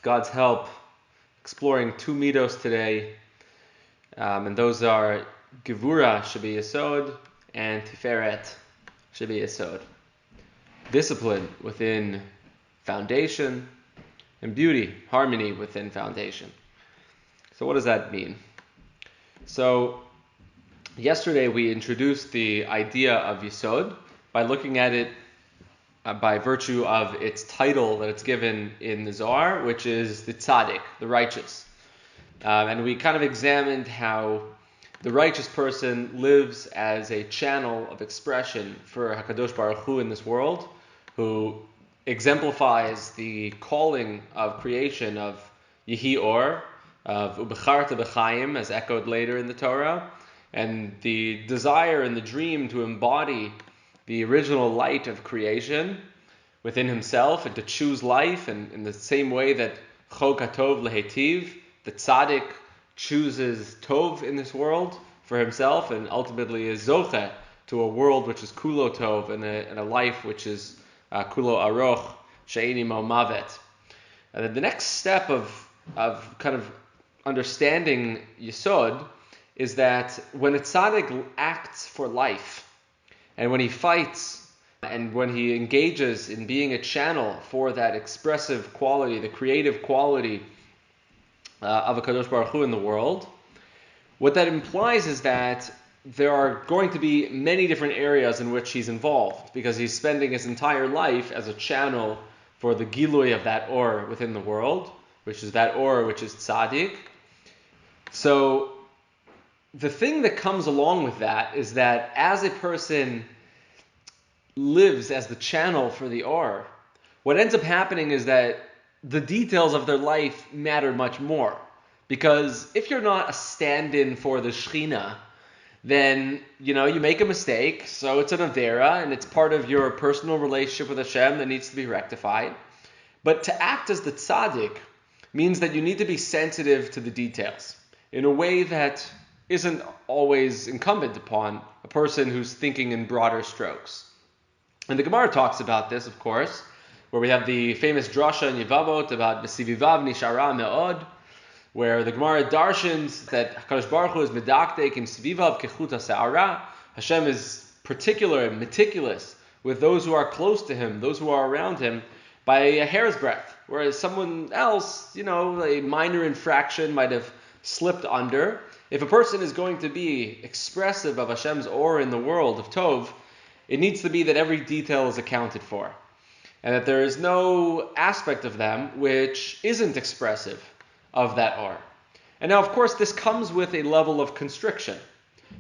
God's help, exploring two Middos today, and those are Gevura, ShebeYesod, and Tiferet, ShebeYesod. Discipline within foundation, and beauty, harmony within foundation. So what does that mean? So yesterday we introduced the idea of Yesod by looking at it by virtue of its title that it's given in the Zohar, which is the tzaddik, the righteous. And we kind of examined how the righteous person lives as a channel of expression for HaKadosh Baruch Hu in this world, who exemplifies the calling of creation of Yehi Or, of Ubecharta B'chaim, as echoed later in the Torah, and the desire and the dream to embody the original light of creation within himself and to choose life, and in the same way that Chok HaTov Lehetiv, the tzaddik chooses Tov in this world for himself and ultimately is Zoche to a world which is Kulo Tov and a life which is Kulo Aroch, She'eni Mo Mavet. And then the next step of kind of understanding Yesod is that when a tzaddik acts for life, and when he fights, and when he engages in being a channel for that expressive quality, the creative quality of a Kadosh Baruch Hu in the world, what that implies is that there are going to be many different areas in which he's involved, because he's spending his entire life as a channel for the gilui of that or within the world, which is that or which is tzaddik. So the thing that comes along with that is that as a person lives as the channel for the or, what ends up happening is that the details of their life matter much more. Because if you're not a stand-in for the Shechina, then, you make a mistake, so it's an Avera, and it's part of your personal relationship with Hashem that needs to be rectified. But to act as the tzaddik means that you need to be sensitive to the details in a way that isn't always incumbent upon a person who's thinking in broader strokes. And the Gemara talks about this, of course, where we have the famous drasha in Yevamot about B'sivivav nishara me'od, where the Gemara darshans that HaKadosh Baruch Hu is medaktek in Sivivav kechut ha'se'ara. Hashem is particular and meticulous with those who are close to Him, those who are around Him, by a hair's breadth, whereas someone else, a minor infraction might have slipped under. If a person is going to be expressive of Hashem's or in the world of Tov, it needs to be that every detail is accounted for, and that there is no aspect of them which isn't expressive of that or. And now, of course, this comes with a level of constriction,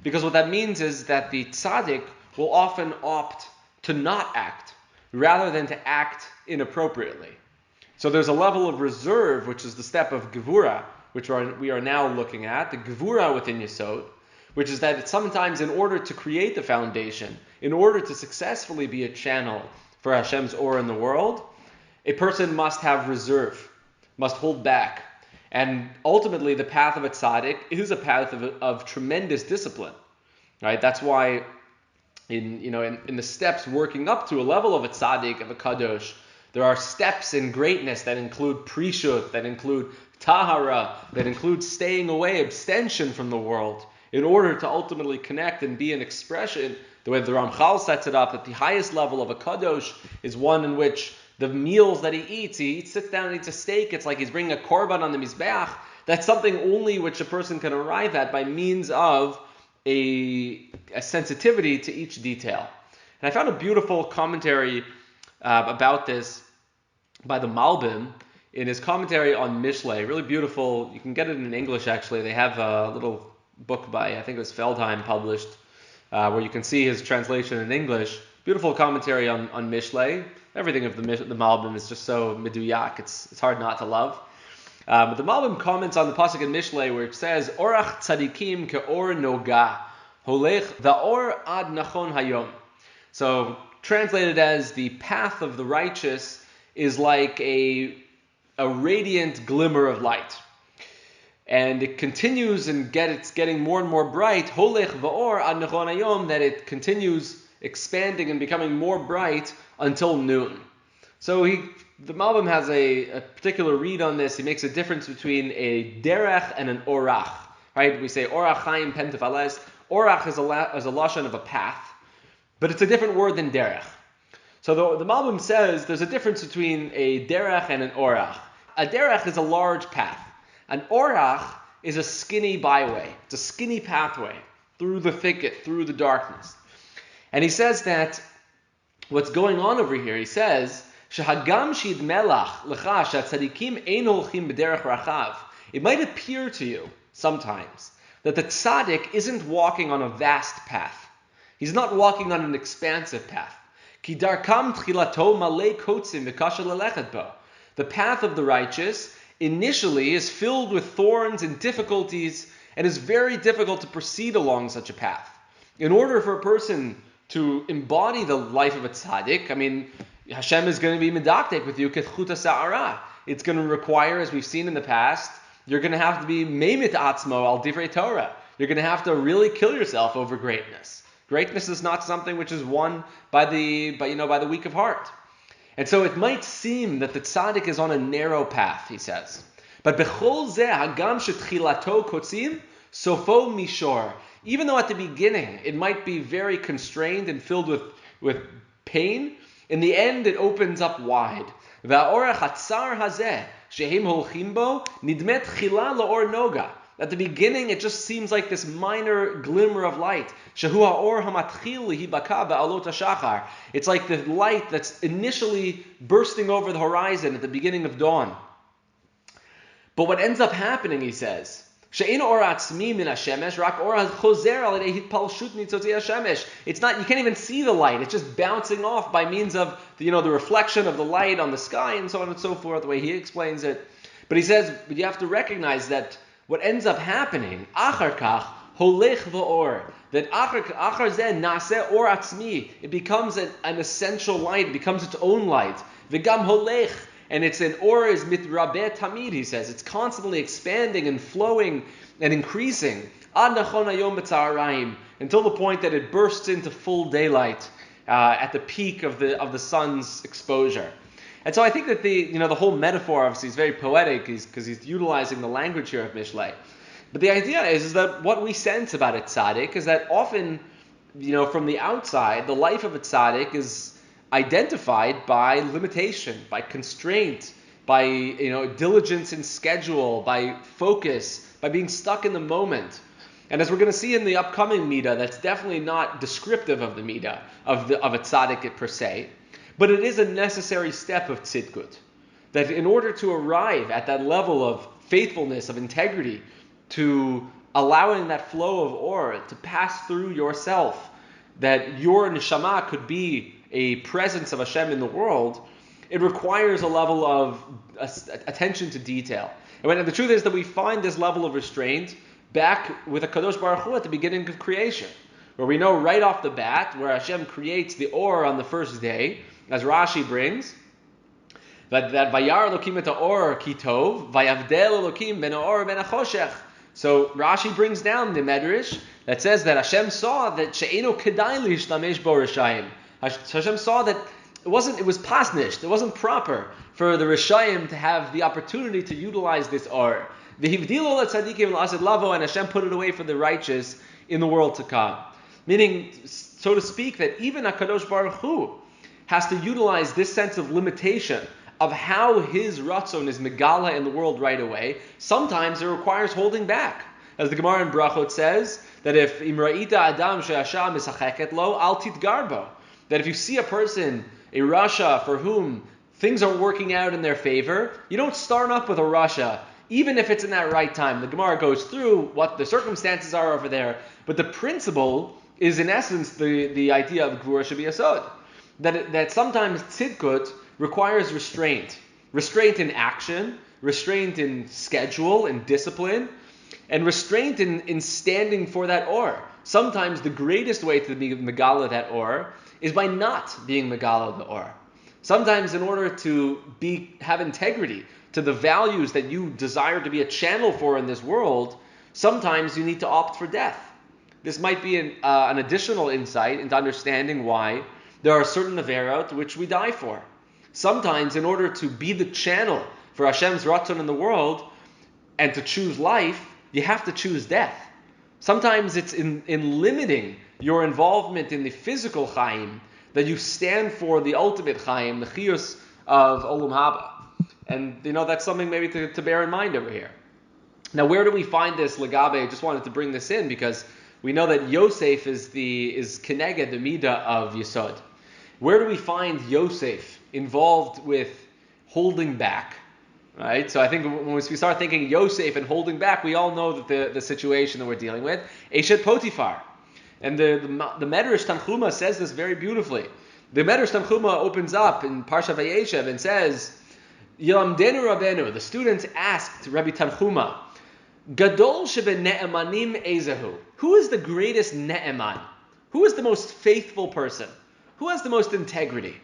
because what that means is that the tzaddik will often opt to not act rather than to act inappropriately. So there's a level of reserve, which is the step of Gevura, which we are now looking at, the Gevura within Yesod, which is that sometimes in order to create the foundation, in order to successfully be a channel for Hashem's or in the world, a person must have reserve, must hold back. And ultimately the path of a tzaddik is a path of tremendous discipline. Right? That's why in the steps working up to a level of a tzaddik, of a kadosh, there are steps in greatness that include prishut, that include tahara, that include staying away, abstention from the world, in order to ultimately connect and be an expression, the way the Ramchal sets it up, that the highest level of a kadosh is one in which the meals that he sits down and eats a steak, it's like he's bringing a korban on the mizbeach. That's something only which a person can arrive at by means of a sensitivity to each detail. And I found a beautiful commentary about this by the Malbim in his commentary on Mishlei. Really beautiful. You can get it in English, actually. They have a little book by, I think it was Feldheim, published, where you can see his translation in English. Beautiful commentary on Mishlei. Everything of the Malbim is just so meduyak. It's hard not to love. But the Malbim comments on the pasuk in Mishlei where it says, "Orach tzadikim ke'or noga, holech va'or ad nachon HaYom." So translated as the path of the righteous is like a radiant glimmer of light. And it continues and it's getting more and more bright, holech va'or ad nachon HaYom, that it continues expanding and becoming more bright until noon. So he the Malbim has a particular read on this. He makes a difference between a derech and an orach. Right? We say orach chaim pentifales. Orach is a lashon of a path, but it's a different word than derech. So the Malbim says there's a difference between a derech and an orach. A derech is a large path. An orach is a skinny byway. It's a skinny pathway through the thicket, through the darkness. And he says that what's going on over here, he says, Shehagam shid melach lecha shatzadikim ein holchim b'derech rachav. It might appear to you sometimes that the tzaddik isn't walking on a vast path. He's not walking on an expansive path. Ki darkam tchilato malei kotzim v'kasha lelechet bo. The path of the righteous initially is filled with thorns and difficulties, and is very difficult to proceed along such a path. In order for a person to embody the life of a tzaddik, I mean, Hashem is going to be medaktek with you, ketchuta sa'ara. It's going to require, as we've seen in the past, you're going to have to be meimit atzmo al divrei Torah. You're going to have to really kill yourself over greatness. Greatness is not something which is won by the weak of heart. And so it might seem that the tzaddik is on a narrow path, he says. But bechol zeh hagam shetchilato kotzim sofo mishor. Even though at the beginning it might be very constrained and filled with pain, in the end it opens up wide. Va'orach hatzar hazeh shehem holchim bo nidmet chila laor noga. At the beginning, it just seems like this minor glimmer of light. Shehu ha'or hamatchil hibaka ba'alot hashachar. It's like the light that's initially bursting over the horizon at the beginning of dawn. But what ends up happening, he says, she'ein or atzmi min hashemesh rak or chozer al yedei hitpalshut nitzotei hashemesh. It's not, you can't even see the light. It's just bouncing off by means of the reflection of the light on the sky and so on and so forth, the way he explains it. But he says, but you have to recognize that what ends up happening, achar kach, holech v'or, that achar zeh naseh or atzmi, it becomes an essential light, it becomes its own light. V'gam holech, and it's an or is mitrabeh tamid, he says. It's constantly expanding and flowing and increasing. Ad nachon HaYom b'tzarayim, until the point that it bursts into full daylight at the peak of the sun's exposure. And so I think that the whole metaphor obviously is very poetic because he's utilizing the language here of Mishlei. But the idea is that what we sense about a tzaddik is that often, from the outside, the life of a tzaddik is identified by limitation, by constraint, by diligence in schedule, by focus, by being stuck in the moment. And as we're going to see in the upcoming Midah, that's definitely not descriptive of the Midah, of a tzaddik per se. But it is a necessary step of tzidkut. That in order to arrive at that level of faithfulness, of integrity, to allowing that flow of or to pass through yourself, that your neshama could be a presence of Hashem in the world, it requires a level of attention to detail. And the truth is that we find this level of restraint back with a Kadosh Baruch Hu at the beginning of creation, where we know right off the bat, where Hashem creates the or on the first day, as Rashi brings, that Vayar Elokim et ha'or ki tov, Vayavdel Elokim ben ha'or ben ha'choshech. So Rashi brings down the Medrash that says that Hashem saw that she'eno kedai lishtamesh bo rishayim. Hashem saw that it was pasnished, it wasn't proper for the rishayim to have the opportunity to utilize this or. V'hivdilo letzadikim l'ased lavo, and Hashem put it away for the righteous in the world to come. Meaning, so to speak, that even HaKadosh Baruch Hu has to utilize this sense of limitation of how his ratzon is megala in the world right away. Sometimes it requires holding back. As the Gemara in Brachot says, that if imra'ita adam she'asha misacheket lo, al titgarbo. That if you see a person, a rasha, for whom things are working out in their favor, you don't start off with a rasha, even if it's in that right time. The Gemara goes through what the circumstances are over there, but the principle is in essence the idea of Gevura ShebeYesod. That sometimes tzidkut requires restraint. Restraint in action, restraint in schedule and discipline, and restraint in standing for that or. Sometimes the greatest way to be megala that or is by not being megala the or. Sometimes in order to have integrity to the values that you desire to be a channel for in this world, sometimes you need to opt for death. This might be an additional insight into understanding why there are certain averot which we die for. Sometimes, in order to be the channel for Hashem's Ratzon in the world and to choose life, you have to choose death. Sometimes it's in limiting your involvement in the physical Chaim that you stand for the ultimate Chaim, the Chiyus of Olam Haba. And that's something maybe to bear in mind over here. Now, where do we find this Lagabe? I just wanted to bring this in because we know that Yosef is Keneged, the Midah of Yesod. Where do we find Yosef involved with holding back? Right? So I think when we start thinking Yosef and holding back, we all know that the situation that we're dealing with, Eshet Potifar. And the Medrash Tanchuma says this very beautifully. The Medrash Tanchuma opens up in Parsha Vayeshev and says, Yilamdenu Rabbeinu, the students asked Rabbi Tanchuma, Gadol shebe ne'emanim ezehu. Who is the greatest ne'eman? Who is the most faithful person? Who has the most integrity?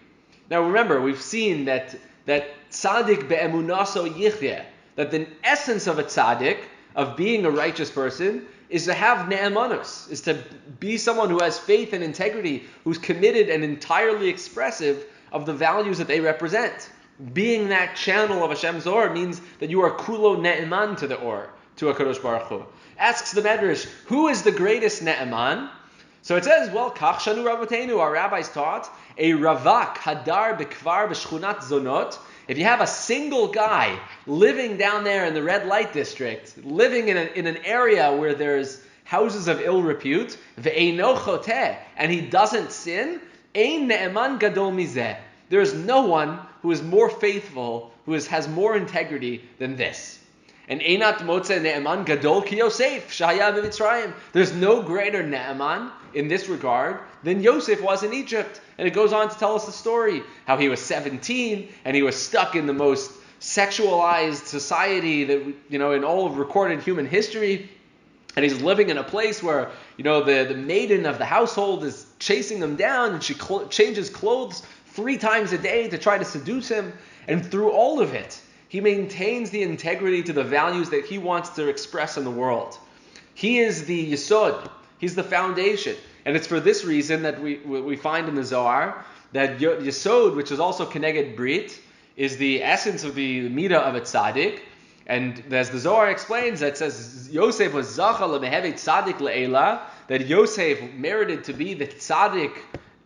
Now remember, we've seen that tzaddik be'emunaso yichyeh, that the essence of a tzaddik, of being a righteous person, is to have ne'emanus, is to be someone who has faith and integrity, who's committed and entirely expressive of the values that they represent. Being that channel of Hashem's Or means that you are kulo ne'eman to the Or, to HaKadosh Baruch Hu. Asks the Medrash, who is the greatest ne'eman? So it says, well, Kach Shanu Rabotenu, our rabbis taught, a ravak hadar bekvar b'shchunat zonot. If you have a single guy living down there in the red light district, living in an area where there's houses of ill repute, ve'eino choteh, and he doesn't sin, ein ne'eman gadol mizeh. There is no one who is more faithful, who has more integrity than this. And einat motze ne'eman gadol ki Yosef shahaya b'Mitzrayim. There's no greater ne'eman in this regard than Yosef was in Egypt. And it goes on to tell us the story, how he was 17 and he was stuck in the most sexualized society that, in all of recorded human history. And he's living in a place where, the maiden of the household is chasing him down, and she changes clothes 3 times a day to try to seduce him. And through all of it, he maintains the integrity to the values that he wants to express in the world. He is the Yesod. He's the foundation. And it's for this reason that we find in the Zohar that Yesod, which is also Keneged Brit, is the essence of the Midah of a tzaddik. And as the Zohar explains, that says Yosef was Zacha lemehevet tzaddik le'ela, that Yosef merited to be the tzaddik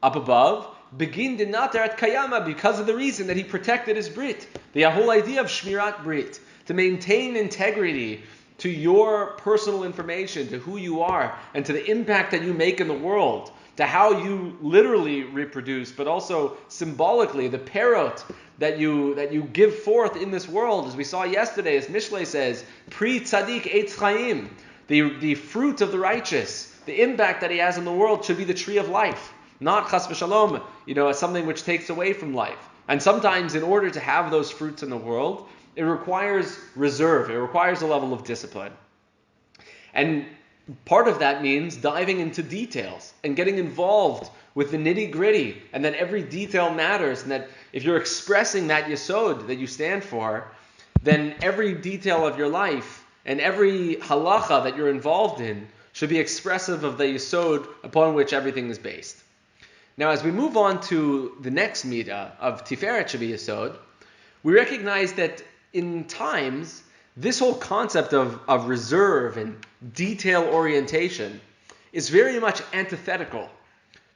up above, begin dinater at kayama, because of the reason that he protected his Brit. The whole idea of Shmirat Brit, to maintain integrity to your personal information, to who you are, and to the impact that you make in the world, to how you literally reproduce, but also symbolically, the perot that you give forth in this world, as we saw yesterday, as Mishlei says, Pri Tzadik Eitz Chaim, the fruit of the righteous, the impact that he has in the world should be the tree of life, not chas v'shalom, as something which takes away from life. And sometimes, in order to have those fruits in the world, it requires reserve. It requires a level of discipline. And part of that means diving into details and getting involved with the nitty-gritty, and that every detail matters, and that if you're expressing that yesod that you stand for, then every detail of your life and every halacha that you're involved in should be expressive of the yesod upon which everything is based. Now, as we move on to the next midah of Tiferet ShebeYesod, we recognize that in times, this whole concept of reserve and detail orientation is very much antithetical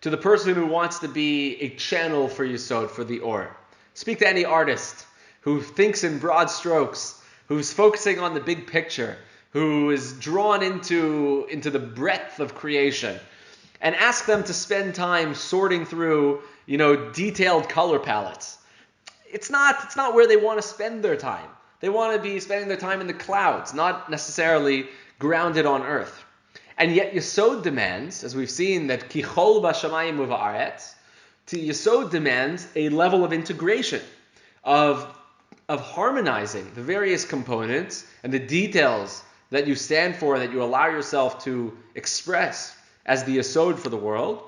to the person who wants to be a channel for Yesod, for the Or. Speak to any artist who thinks in broad strokes, who's focusing on the big picture, who is drawn into the breadth of creation, and ask them to spend time sorting through, detailed color palettes. It's not where they want to spend their time. They want to be spending their time in the clouds, not necessarily grounded on earth. And yet Yesod demands, as we've seen, that kichol b'shamayim uva'aretz, Yesod demands a level of integration, of harmonizing the various components and the details that you stand for, that you allow yourself to express as the Yesod for the world.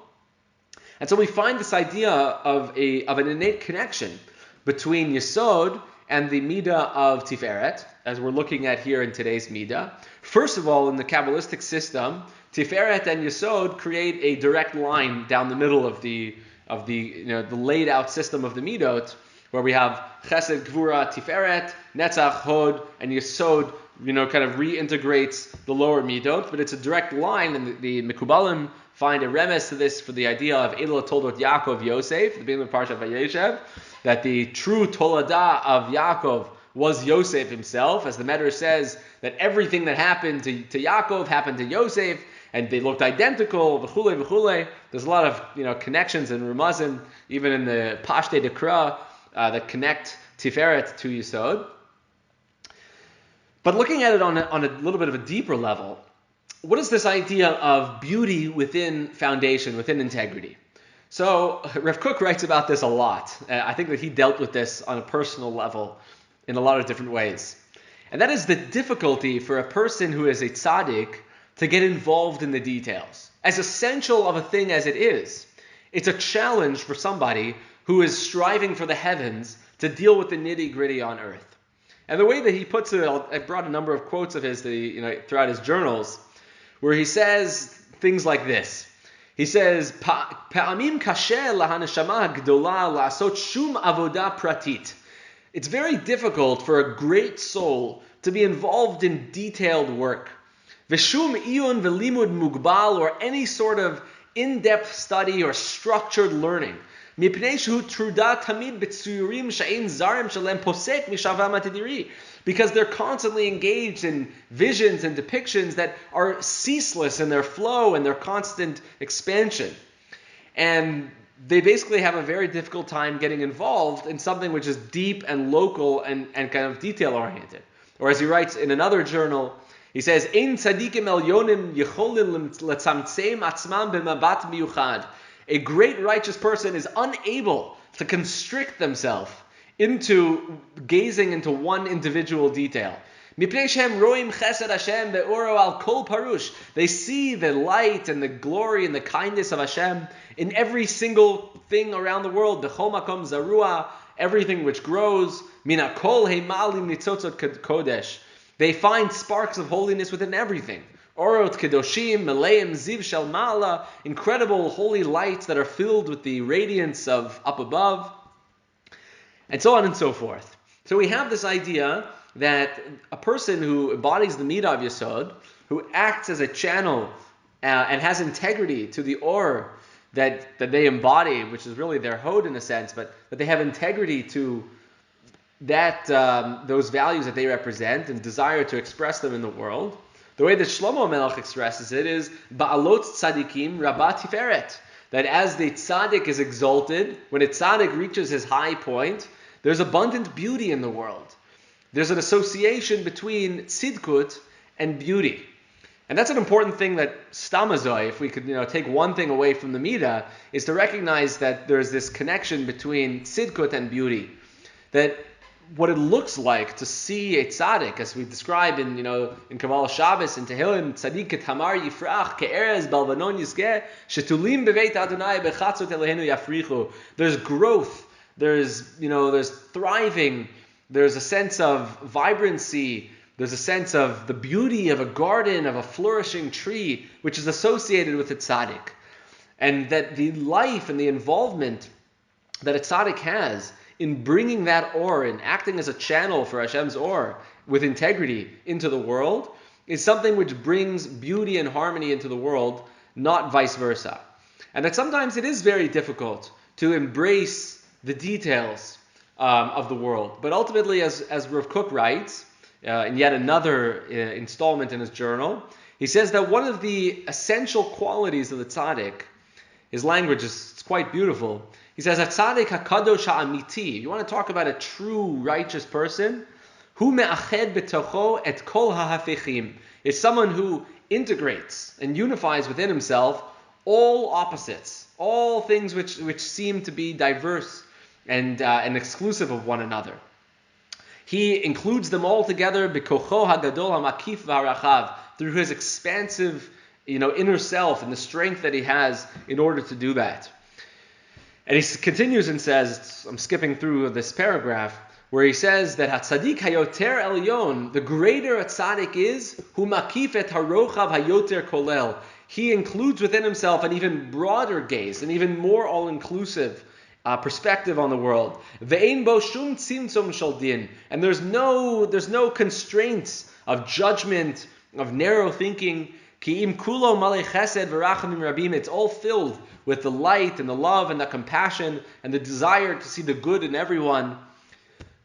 And so we find this idea of an innate connection between Yesod and the Midah of Tiferet, as we're looking at here in today's Midah. First of all, in the Kabbalistic system, Tiferet and Yesod create a direct line down the middle of the laid out system of the Middot, where we have Chesed, Gevura, Tiferet, Netzach, Hod, and Yesod, kind of reintegrates the lower Middot, but it's a direct line, and the Mekubalim find a remes to this for the idea of Elah Toldot Yaakov Yosef, the beginning of Parshat Vayeshev, that the true Toladah of Yaakov was Yosef himself, as the Medrash says that everything that happened to Yaakov happened to Yosef, and they looked identical, v'chulei v'chulei. There's a lot of connections and remazim, even in the Pashtei Dekra, that connect Tiferet to Yesod. But looking at it on a little bit of a deeper level, what is this idea of beauty within foundation, within integrity? So Rav Kook writes about this a lot. I think that he dealt with this on a personal level in a lot of different ways. And that is the difficulty for a person who is a tzaddik to get involved in the details. As essential of a thing as it is, it's a challenge for somebody who is striving for the heavens to deal with the nitty-gritty on earth. And the way that he puts it, I brought a number of quotes of his throughout his journals, where he says things like this. He says, "Pa'amim kasher lahaneshama gdola la'asot shum avoda pratit." It's very difficult for a great soul to be involved in detailed work. V'shum iyun v'limud mugbal, or any sort of in-depth study or structured learning. Because they're constantly engaged in visions and depictions that are ceaseless in their flow and their constant expansion. And they basically have a very difficult time getting involved in something which is deep and local and kind of detail-oriented. Or as he writes in another journal, he says, Ein tzadikim elyonim yecholim letzamtzeim atzmam b'mabat miyuchad. A great righteous person is unable to constrict themselves into gazing into one individual detail. They see the light and the glory and the kindness of Hashem in every single thing around the world. Everything which grows. They find sparks of holiness within everything. Orot kedoshim, meleim, ziv shel ma'ala, incredible holy lights that are filled with the radiance of up above, and so on and so forth. So we have this idea that a person who embodies the Midah of Yesod, who acts as a channel and has integrity to the or that they embody, which is really their hod in a sense, but that they have integrity to that those values that they represent and desire to express them in the world. The way that Shlomo Melech expresses it is Ba'alot tzadikim rabba tiferet, that as the tzaddik is exalted, when a tzaddik reaches his high point, there's abundant beauty in the world. There's an association between tzidkut and beauty. And that's an important thing that stamazoi, if we could take one thing away from the Midah, is to recognize that there's this connection between tzidkut and beauty. That what it looks like to see a tzaddik, as we describe in Kabbalah Shabbos and Tehillim, tzaddik et hamar yifrach ke'erez balvanon yizgeh shetulim beveit Adonai bechatzot Eloheinu yafrichu. There's growth, there's thriving, there's a sense of vibrancy, there's a sense of the beauty of a garden, of a flourishing tree, which is associated with a tzaddik. And that the life and the involvement that a tzaddik has in bringing that or, in acting as a channel for Hashem's or, with integrity into the world, is something which brings beauty and harmony into the world, not vice versa. And that sometimes it is very difficult to embrace the details of the world. But ultimately, as Rav Kook writes, in yet another installment in his journal, he says that one of the essential qualities of the tzaddik, his language is quite beautiful. He says, "Tzaddik hakadosh ha'amiti." You want to talk about a true righteous person? Hu me'ached betocho et kol ha'hafechim. Is someone who integrates and unifies within himself all opposites, all things which seem to be diverse and exclusive of one another. He includes them all together b'kocho hagadol ha'makif v'harachav, through his expansive, inner self and the strength that he has in order to do that. And he continues and says, I'm skipping through this paragraph, where he says that HaTzadik hayoter elyon, the greater a tzaddik is, hu makif et harochav hayoter kolel. He includes within himself an even broader gaze, an even more all-inclusive perspective on the world. Ve'ein bo shum tzimtzum shel din, and there's no constraints of judgment, of narrow thinking. Ki im kulo malei chesed v'rachamim rabim. It's all filled with the light and the love and the compassion and the desire to see the good in everyone.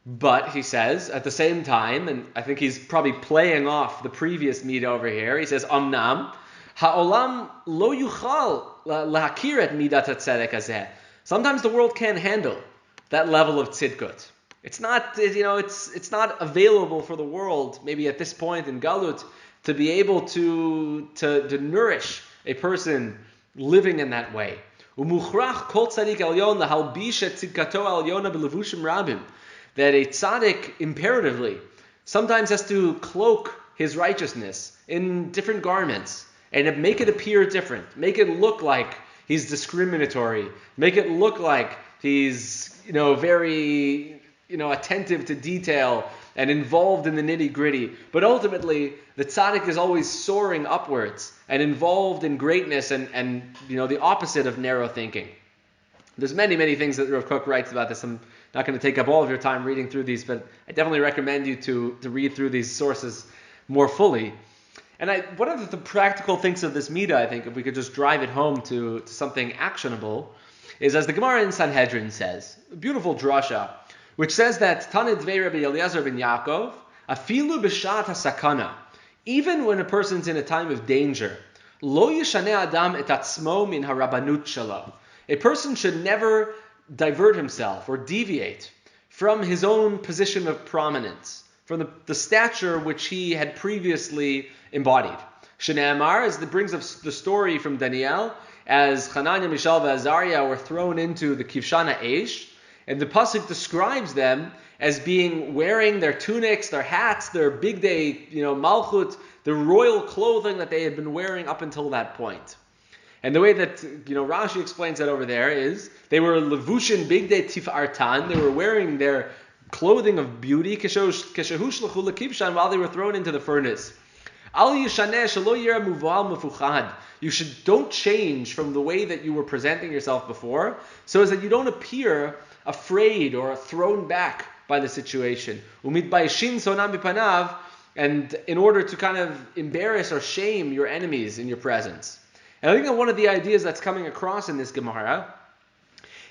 But he says at the same time, and I think he's probably playing off the previous midah over here. He says, "Amnam ha'olam lo yuchal lahakir et midat hatzedek hazeh." Sometimes the world can't handle that level of tzidkut. It's not, it's not available for the world, maybe at this point in Galut, to be able to nourish a person living in that way. Umuchrach kol tzadik elyon lahalbish et tzidkato elyona b'levushim rabim. That a tzaddik imperatively sometimes has to cloak his righteousness in different garments and make it appear different, make it look like he's discriminatory, make it look like he's very attentive to detail and involved in the nitty-gritty. But ultimately, the tzaddik is always soaring upwards and involved in greatness and the opposite of narrow thinking. There's many, many things that Rav Kook writes about this. I'm not going to take up all of your time reading through these, but I definitely recommend you to read through these sources more fully. And one of the practical things of this midah, I think, if we could just drive it home to something actionable, is as the Gemara in Sanhedrin says, a beautiful drasha, which says that Tanid Dvei Rabbi Eliezer ben Yaakov, afilu b'shat hasakana, even when a person's in a time of danger, lo yishaneh adam et atzmo min harabanut shelo. A person should never divert himself or deviate from his own position of prominence, from the stature which he had previously embodied. Shneimar, as it brings us the story from Daniel, as Hananiah, Mishael, and Azariah were thrown into the Kivshana Eish, and the pasuk describes them as being wearing their tunics, their hats, their big day, malchut, the royal clothing that they had been wearing up until that point. And the way that Rashi explains that over there is they were levushin big day tifartan. They were wearing their clothing of beauty while they were thrown into the furnace. You don't change from the way that you were presenting yourself before, so as that you don't appear afraid or thrown back by the situation. And in order to kind of embarrass or shame your enemies in your presence. And I think that one of the ideas that's coming across in this Gemara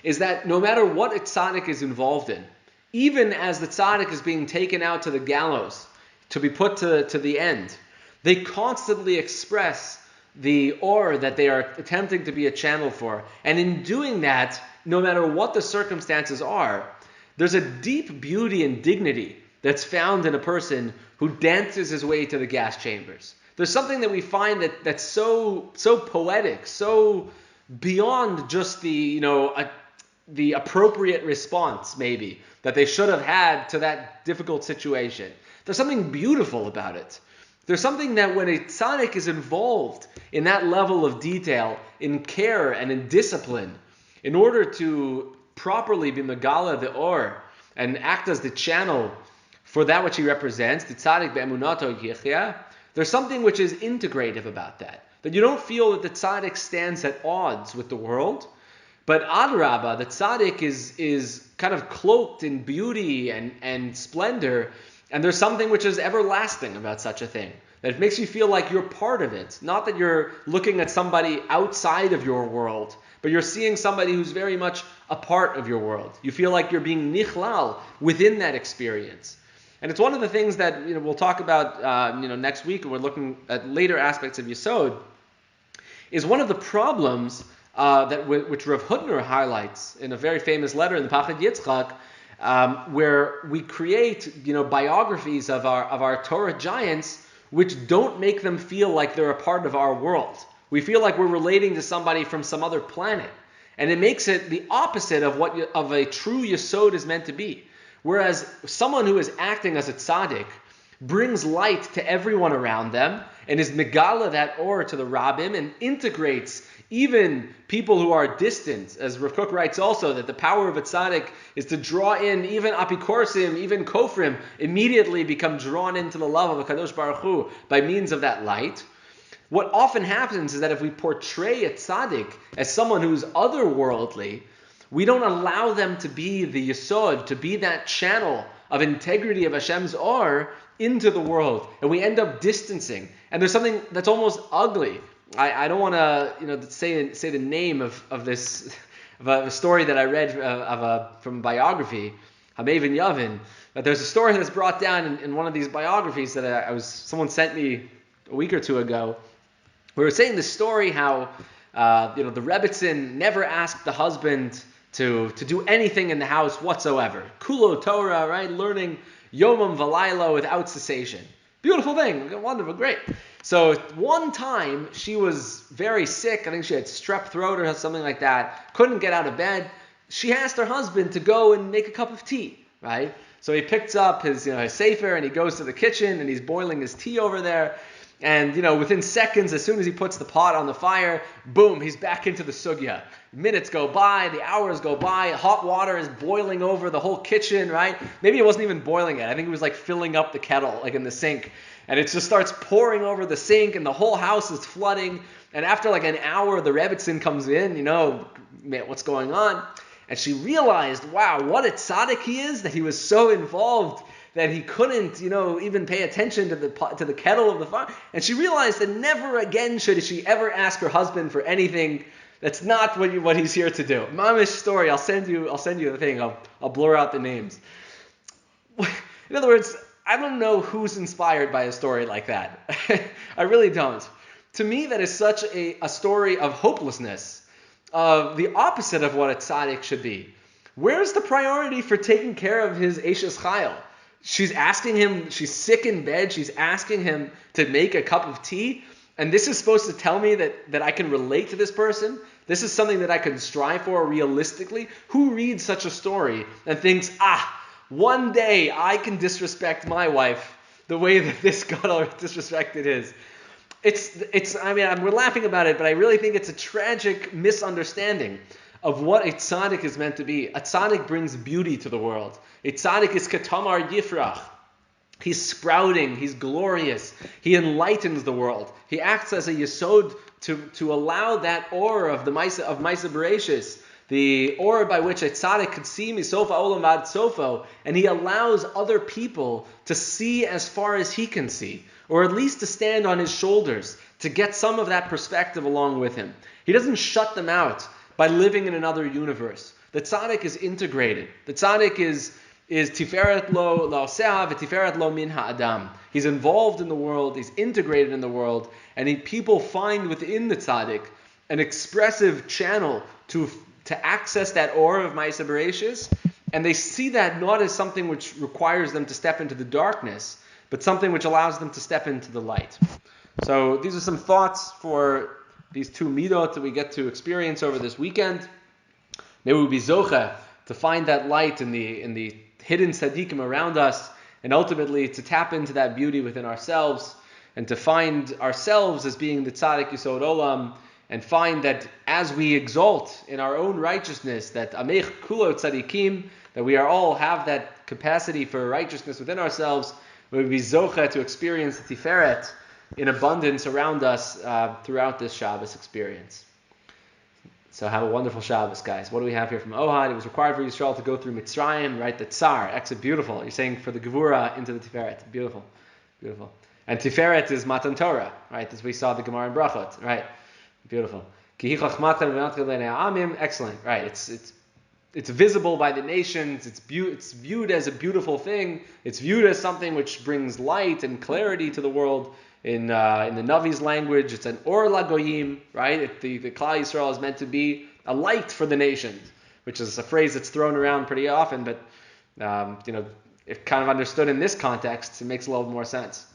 is that no matter what a tzaddik is involved in, even as the tzaddik is being taken out to the gallows to be put to the end, they constantly express the or that they are attempting to be a channel for. And in doing that, no matter what the circumstances are, there's a deep beauty and dignity that's found in a person who dances his way to the gas chambers. There's something that we find that's so poetic, so beyond just the appropriate response maybe that they should have had to that difficult situation. There's something beautiful about it. There's something that when a tzaddik is involved in that level of detail, in care and in discipline, in order to properly be megala the or and act as the channel for that which he represents, the tzaddik be'emunato yichya, there's something which is integrative about that. That you don't feel that the tzaddik stands at odds with the world, but adrabah, the tzaddik is kind of cloaked in beauty and splendor, and there's something which is everlasting about such a thing. That it makes you feel like you're part of it. Not that you're looking at somebody outside of your world, but you're seeing somebody who's very much a part of your world. You feel like you're being nichlal within that experience. And it's one of the things that we'll talk about next week, and we're looking at later aspects of Yesod, is one of the problems which Rav Hutner highlights in a very famous letter in the Pachad Yitzchak, where we create biographies of our Torah giants which don't make them feel like they're a part of our world. We feel like we're relating to somebody from some other planet, and it makes it the opposite of what of a true Yesod is meant to be. Whereas someone who is acting as a tzaddik brings light to everyone around them and is megala that or to the rabbim and integrates even people who are distant. As Rav Kook writes also, that the power of a tzaddik is to draw in even apikorsim, even kofrim, immediately become drawn into the love of a Kadosh Baruch Hu by means of that light. What often happens is that if we portray a tzaddik as someone who's otherworldly, we don't allow them to be the Yesod, to be that channel of integrity of Hashem's Or into the world, and we end up distancing. And there's something that's almost ugly. I don't want to say the name of this of a story that I read from biography, Hamevin Yavin. But there's a story that's brought down in one of these biographies that someone sent me a week or two ago. We were saying this story how the Rebbetzin never asked the husband to do anything in the house whatsoever. Kulo Torah, right? Learning Yomam Valaylo without cessation. Beautiful thing, wonderful, great. So one time she was very sick. I think she had strep throat or something like that. Couldn't get out of bed. She asked her husband to go and make a cup of tea, right? So he picks up his sefer and he goes to the kitchen and he's boiling his tea over there. And within seconds, as soon as he puts the pot on the fire, boom, he's back into the sugya. Minutes go by, the hours go by, hot water is boiling over the whole kitchen, right? Maybe it wasn't even boiling it. I think it was like filling up the kettle, like in the sink. And it just starts pouring over the sink and the whole house is flooding. And after like an hour, the Rebbetzin comes in, man, what's going on? And she realized, wow, what a tzaddik he is, that he was so involved that he couldn't, even pay attention to the kettle of the fire. And she realized that never again should she ever ask her husband for anything that's not what he's here to do. Mamish story. I'll send you the thing. I'll blur out the names. In other words, I don't know who's inspired by a story like that. I really don't. To me, that is such a story of hopelessness, of the opposite of what a tzaddik should be. Where's the priority for taking care of his Eishes Chayil? She's asking him, she's sick in bed, she's asking him to make a cup of tea, and this is supposed to tell me that I can relate to this person? This is something that I can strive for realistically? Who reads such a story and thinks, one day I can disrespect my wife the way that this gadol disrespected his? We're laughing about it, but I really think it's a tragic misunderstanding of what a tzaddik is meant to be. A tzaddik brings beauty to the world. A tzaddik is katamar yifrach. He's sprouting, he's glorious, he enlightens the world. He acts as a yesod to allow that or of the Maisa Bereshis, the or by which a tzaddik could see misofa olam ad sofo, and he allows other people to see as far as he can see, or at least to stand on his shoulders, to get some of that perspective along with him. He doesn't shut them out by living in another universe. The tzaddik is integrated. The tzaddik is Tiferet lo la'oseha v'Tiferet lo min ha'adam. He's involved in the world, he's integrated in the world, and people find within the tzaddik an expressive channel to access that aura of Maisa Bereshis, and they see that not as something which requires them to step into the darkness, but something which allows them to step into the light. So these are some thoughts for these two Middot that we get to experience over this weekend. May we be zocha to find that light in the hidden tzaddikim around us, and ultimately to tap into that beauty within ourselves, and to find ourselves as being the tzaddik yisod olam, and find that as we exalt in our own righteousness, that amech kulo tzaddikim, that we are all have that capacity for righteousness within ourselves, may we be zocha to experience the Tiferet in abundance around us throughout this Shabbos experience. So have a wonderful Shabbos, guys. What do we have here from Ohad? It was required for Yisrael to go through Mitzrayim, right? The Tsar, exit, beautiful. You're saying for the Gevura into the Tiferet. Beautiful, beautiful. And Tiferet is Matan Torah, right? As we saw the Gemara in Brachot, right? Beautiful. Excellent, right? It's visible by the nations. It's viewed as a beautiful thing. It's viewed as something which brings light and clarity to the world. In the Navi's language, it's an or lagoyim, right? The Klal Yisrael is meant to be a light for the nations, which is a phrase that's thrown around pretty often, but if kind of understood in this context, it makes a little more sense.